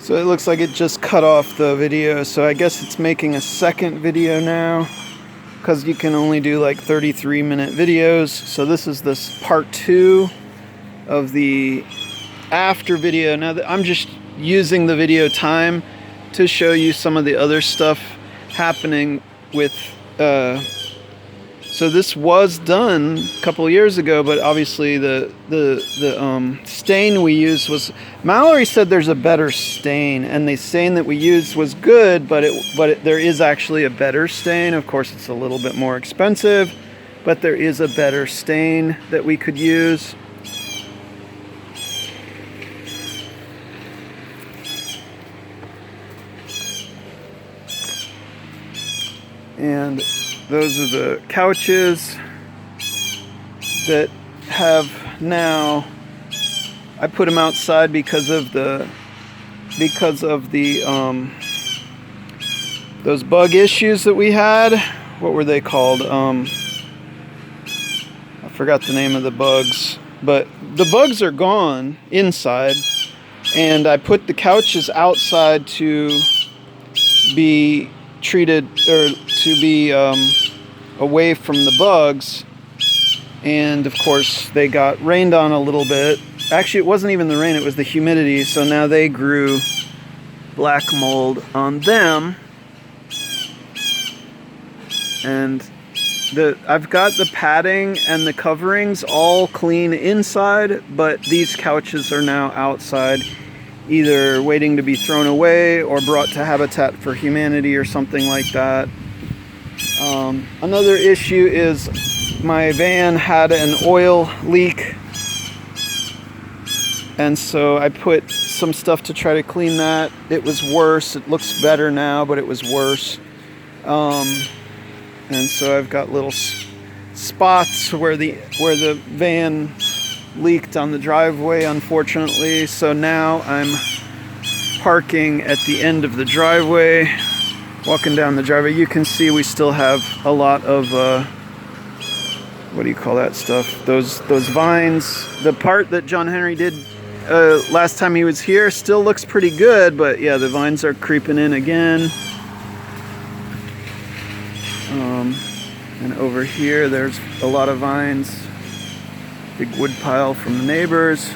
So it looks like it just cut off the video, so I guess it's making a second video now, because you can only do like 33-minute videos. So this is this part 2 of the after video. Now that I'm just using the video time to show you some of the other stuff happening with so this was done a couple years ago, but obviously the stain we used was, Mallory said there's a better stain, and the stain that we used was good, but there is actually a better stain. Of course, it's a little bit more expensive, but there is a better stain that we could use. And those are the couches that have now, I put them outside because of the those bug issues that we had. What were they called? I forgot the name of the bugs, but the bugs are gone inside, and I put the couches outside to be treated, or to be away from the bugs. And of course they got rained on a little bit. Actually, it wasn't even the rain, it was the humidity, so now they grew black mold on them. And I've got the padding and the coverings all clean inside, but these couches are now outside, either waiting to be thrown away or brought to Habitat for Humanity or something like that. Another issue is my van had an oil leak, and so I put some stuff to try to clean that. It was worse. It looks better now, but it was worse. And so I've got little spots where the van leaked on the driveway, unfortunately. So now I'm parking at the end of the driveway, walking down the driveway. You can see we still have a lot of what do you call that stuff, those vines. The part that John Henry did last time he was here still looks pretty good, but yeah, the vines are creeping in again. And over here there's a lot of vines, big wood pile from the neighbors,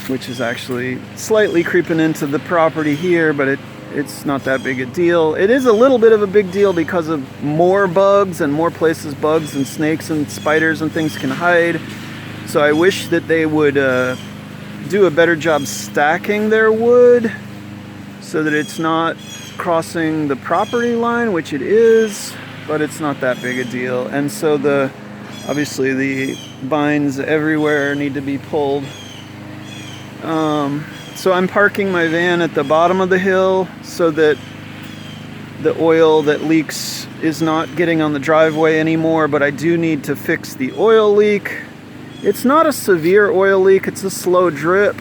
which is actually slightly creeping into the property here, but it's not that big a deal. It is a little bit of a big deal because of more bugs and more places bugs and snakes and spiders and things can hide. So I wish that they would do a better job stacking their wood so that it's not crossing the property line, which it is, but it's not that big a deal. And so obviously the vines everywhere need to be pulled. So I'm parking my van at the bottom of the hill so that the oil that leaks is not getting on the driveway anymore, but I do need to fix the oil leak. It's not a severe oil leak, it's a slow drip,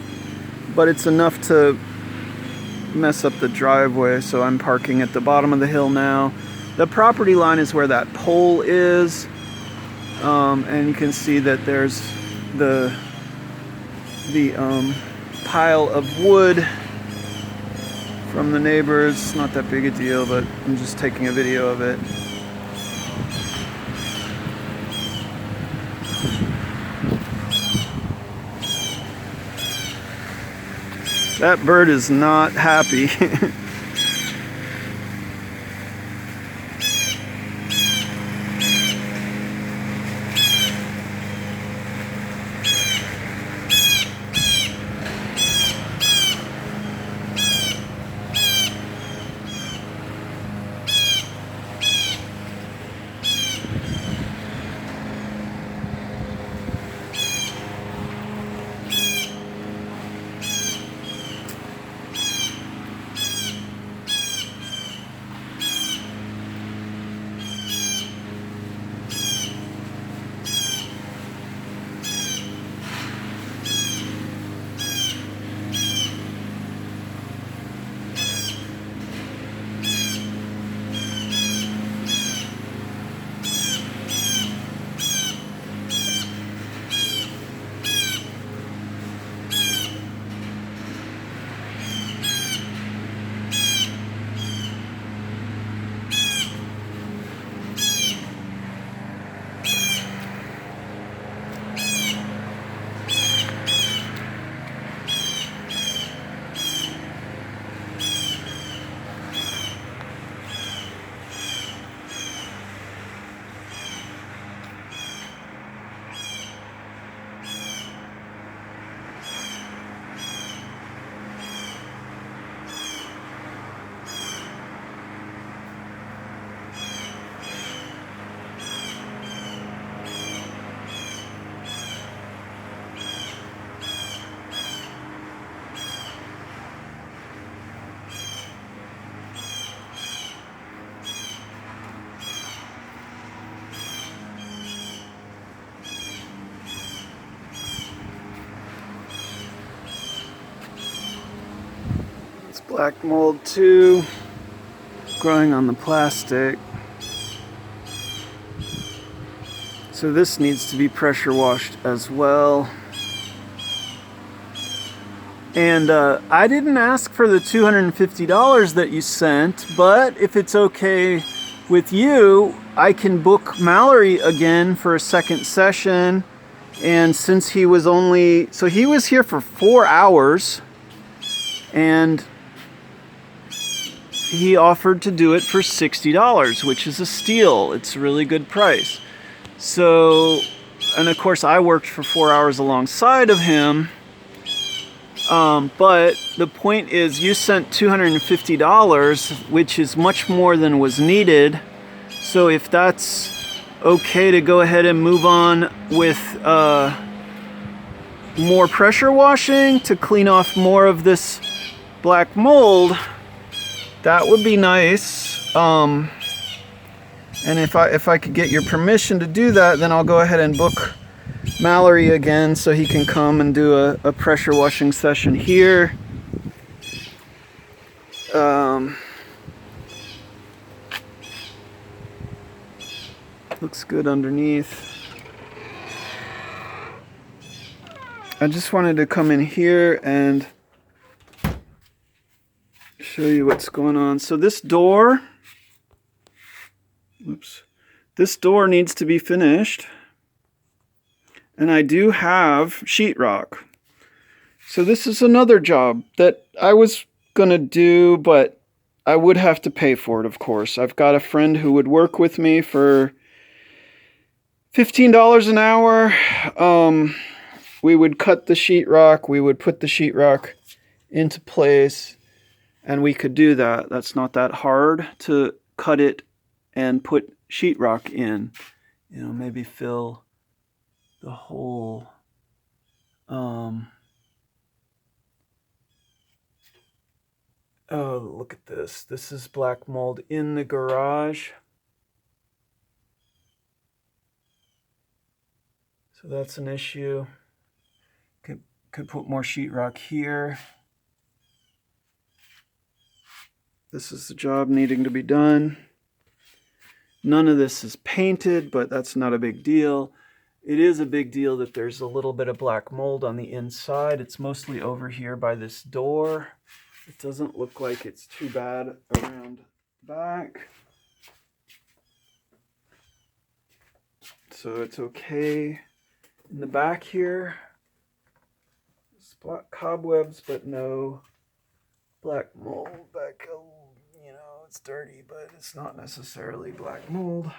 but it's enough to mess up the driveway. So I'm parking at the bottom of the hill now. The property line is where that pole is, and you can see that there's the pile of wood from the neighbors. Not that big a deal, but I'm just taking a video of it. That bird is not happy. Black mold too, growing on the plastic. So this needs to be pressure washed as well. And I didn't ask for the $250 that you sent, but if it's okay with you, I can book Mallory again for a second session. And since he was he was here for 4 hours, and he offered to do it for $60, which is a steal. It's a really good price. So, and of course I worked for 4 hours alongside of him. But the point is, you sent $250, which is much more than was needed. So if that's okay to go ahead and move on with more pressure washing to clean off more of this black mold, that would be nice. And if I could get your permission to do that, then I'll go ahead and book Mallory again so he can come and do a pressure washing session here. Looks good underneath. I just wanted to come in here and show you what's going on. So this door, this door needs to be finished. And I do have sheetrock. So this is another job that I was gonna do, but I would have to pay for it, of course. I've got a friend who would work with me for $15 an hour. We would cut the sheetrock, we would put the sheetrock into place, and we could do that. That's not that hard to cut it and put sheetrock in. You know, maybe fill the whole oh, look at this. This is black mold in the garage. So that's an issue. Could put more sheetrock here. This is the job needing to be done. None of this is painted, but that's not a big deal. It is a big deal that there's a little bit of black mold on the inside. It's mostly over here by this door. It doesn't look like it's too bad around the back. So it's okay in the back here. It's black cobwebs, but no black mold back. You know, it's dirty, but it's not necessarily black mold.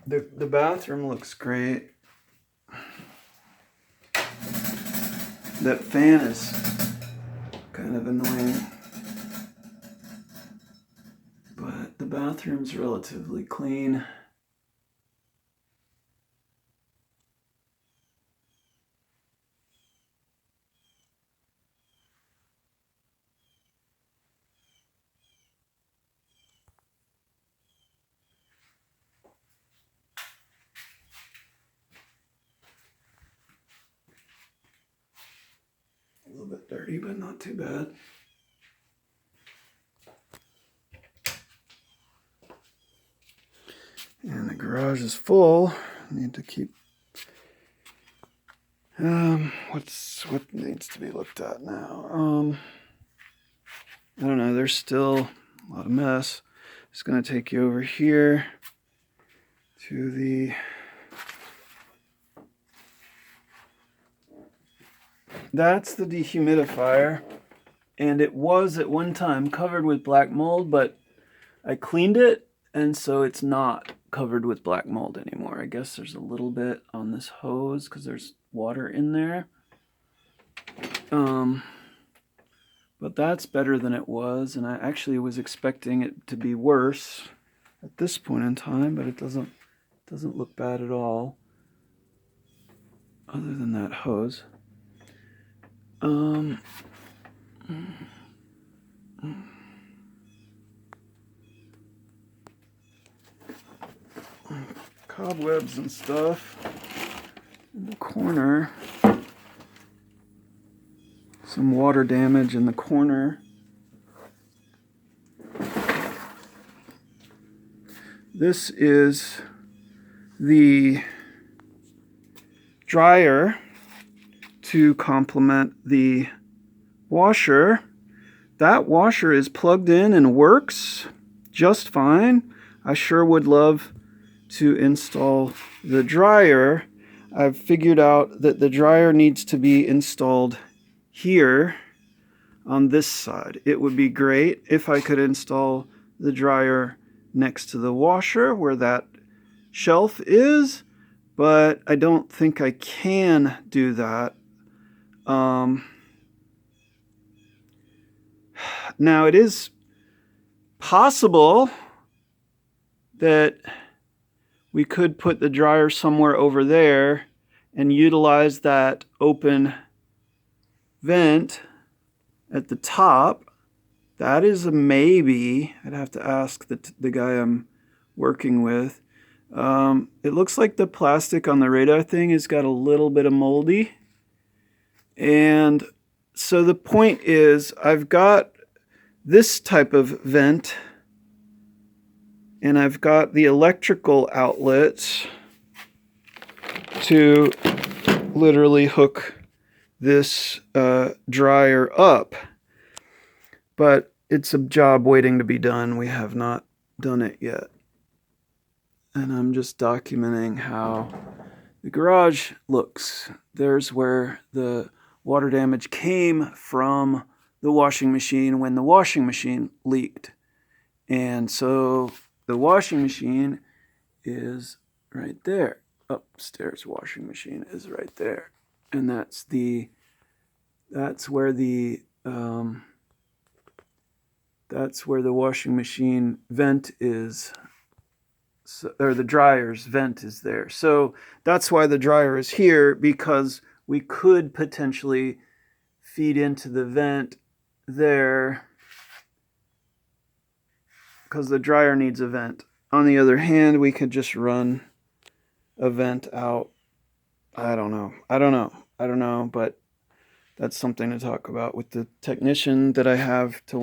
The bathroom looks great. That fan is kind of annoying, but the bathroom's relatively clean. A little bit dirty, but not too bad. And the garage is full. I need to keep what needs to be looked at now. I don't know, there's still a lot of mess. Just gonna take you over here to the that's the dehumidifier, and it was at one time covered with black mold, but I cleaned it, and so it's not covered with black mold anymore. I guess there's a little bit on this hose because there's water in there. But that's better than it was, and I actually was expecting it to be worse at this point in time, but it doesn't look bad at all, other than that hose. Cobwebs and stuff in the corner. some water damage in the corner. This is the dryer to complement the washer. That washer is plugged in and works just fine. I sure would love to install the dryer. I've figured out that the dryer needs to be installed here on this side. It would be great if I could install the dryer next to the washer where that shelf is, but I don't think I can do that. Now it is possible that we could put the dryer somewhere over there and utilize that open vent at the top. That is a maybe. I'd have to ask the guy I'm working with. It looks like the plastic on the radar thing has got a little bit of moldy. And so the point is, I've got this type of vent, and I've got the electrical outlets to literally hook this dryer up. But it's a job waiting to be done. We have not done it yet. And I'm just documenting how the garage looks. There's where the water damage came from the washing machine when the washing machine leaked. And so the washing machine is right there. Upstairs washing machine is right there. And that's where the washing machine vent is. Or the dryer's vent is there. So that's why the dryer is here, because we could potentially feed into the vent there, because the dryer needs a vent. On the other hand, we could just run a vent out. I don't know, but that's something to talk about with the technician that I have to